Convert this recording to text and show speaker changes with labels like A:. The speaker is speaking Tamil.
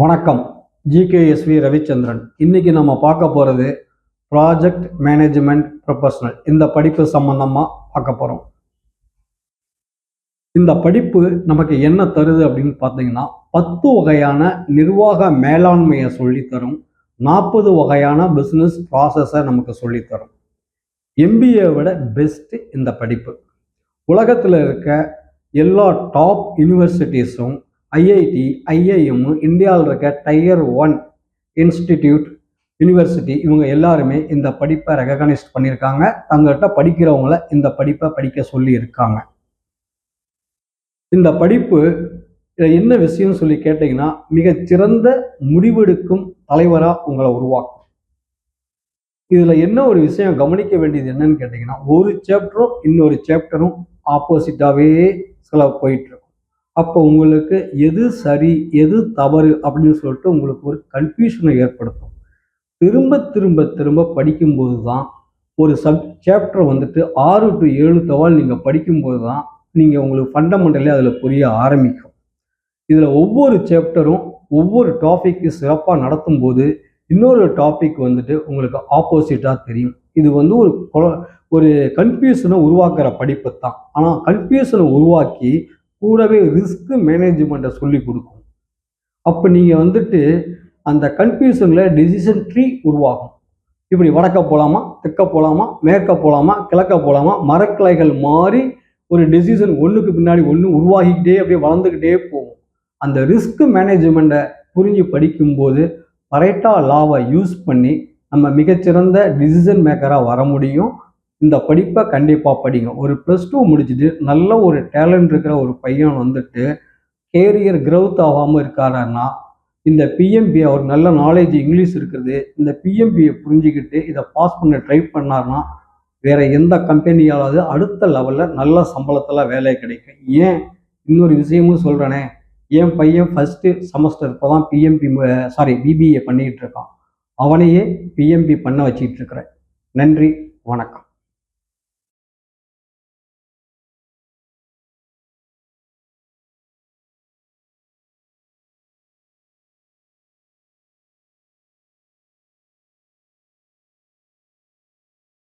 A: வணக்கம். ஜிகேஎஸ்வி ரவிச்சந்திரன். இன்னைக்கு நம்ம பார்க்க போகிறது ப்ராஜெக்ட் மேனேஜ்மெண்ட் ப்ரொஃபஷனல். இந்த படிப்பு சம்பந்தமாக பார்க்க போகிறோம். இந்த படிப்பு நமக்கு என்ன தருது அப்படின்னு பார்த்தீங்கன்னா 10 வகையான நிர்வாக மேலாண்மையை சொல்லித்தரும், 40 வகையான பிஸ்னஸ் ப்ராசஸை நமக்கு சொல்லித்தரும். எம்பிஏ விட பெஸ்ட்டு இந்த படிப்பு. உலகத்தில் இருக்க எல்லா டாப் யூனிவர்சிட்டிஸும் ஐஐடி, ஐஐஎம், இந்தியாவில் இருக்க டயர் 1 இன்ஸ்டிடியூட், யூனிவர்சிட்டி இவங்க எல்லாருமே இந்த படிப்பை ரெகக்னைஸ் பண்ணியிருக்காங்க. தங்கள்கிட்ட படிக்கிறவங்கள இந்த படிப்பை படிக்க சொல்லி இருக்காங்க. இந்த படிப்பு என்ன விஷயம் சொல்லி கேட்டிங்கன்னா, மிகச்சிறந்த முடிவெடுக்கும் தலைவராக உங்களை உருவாக்கும். இதில் என்ன ஒரு விஷயம் கவனிக்க வேண்டியது என்னன்னு கேட்டிங்கன்னா, ஒரு சாப்டரும் இன்னொரு சாப்டரும் ஆப்போசிட்டாகவே சில போயிட்டு இருக்கும். அப்போ உங்களுக்கு எது சரி எது தவறு அப்படின்னு சொல்லிட்டு உங்களுக்கு ஒரு கன்ஃபியூஷனை ஏற்படுத்தும். திரும்ப திரும்ப திரும்ப படிக்கும்போது தான் ஒரு சாப்டர் வந்துட்டு 6 to 7 தடவை நீங்கள் படிக்கும்போது தான் நீங்கள் உங்களுக்கு ஃபண்டமெண்டலி அதில் புரிய ஆரம்பிக்கும். இதில் ஒவ்வொரு சாப்டரும் ஒவ்வொரு டாபிக்கு சிறப்பாக நடத்தும் போது இன்னொரு டாபிக் வந்துட்டு உங்களுக்கு ஆப்போசிட்டாக தெரியும். இது வந்து ஒரு கன்ஃபியூஷனை உருவாக்குற படிப்பு தான். ஆனால் கன்ஃபியூஷனை உருவாக்கி கூடவே ரிஸ்க் மேனேஜ்மெண்ட்டை சொல்லி கொடுக்கும். அப்போ நீங்கள் வந்துட்டு அந்த கன்ஃபியூஷனில் டெசிஷன் ட்ரீ உருவாகும். இப்படி வடக்க போகலாமா, தெற்க போகலாமா, மேற்க போகலாமா, கிழக்க போகலாமா, மரக்கிளைகள் மாறி ஒரு டெசிஷன் ஒன்றுக்கு பின்னாடி ஒன்று உருவாகிக்கிட்டே அப்படியே வளர்ந்துக்கிட்டே போகும். அந்த ரிஸ்க் மேனேஜ்மெண்ட்டை புரிஞ்சு படிக்கும்போது பரைட்டா லாவை யூஸ் பண்ணி நம்ம மிகச்சிறந்த டிசிஷன் மேக்கராக வர முடியும். இந்த படிப்பை கண்டிப்பாக படிங்க. ஒரு +2 முடிச்சுட்டு நல்ல ஒரு டேலண்ட் இருக்கிற ஒரு பையன் வந்துட்டு கேரியர் க்ரோத் ஆகாமல் இருக்காருன்னா இந்த பிஎம்பி, அவர் நல்ல நாலேஜ் இங்கிலீஷ் இருக்குது, இந்த பிஎம்பியை புரிஞ்சுக்கிட்டு இதை பாஸ் பண்ண ட்ரை பண்ணார்னா வேற எந்த கம்பெனியாவது அடுத்த லெவலில் நல்ல சம்பளத்தில் வேலை கிடைக்கும். ஏன் இன்னொரு விஷயமும் சொல்கிறேனே, என் பையன் ஃபஸ்ட்டு செமஸ்டர் இப்போ தான் பிபிஏ பண்ணிக்கிட்டு இருக்கான். அவனையே பிஎம்பி பண்ண வச்சிட்டு இருக்கிறேன். நன்றி, வணக்கம்.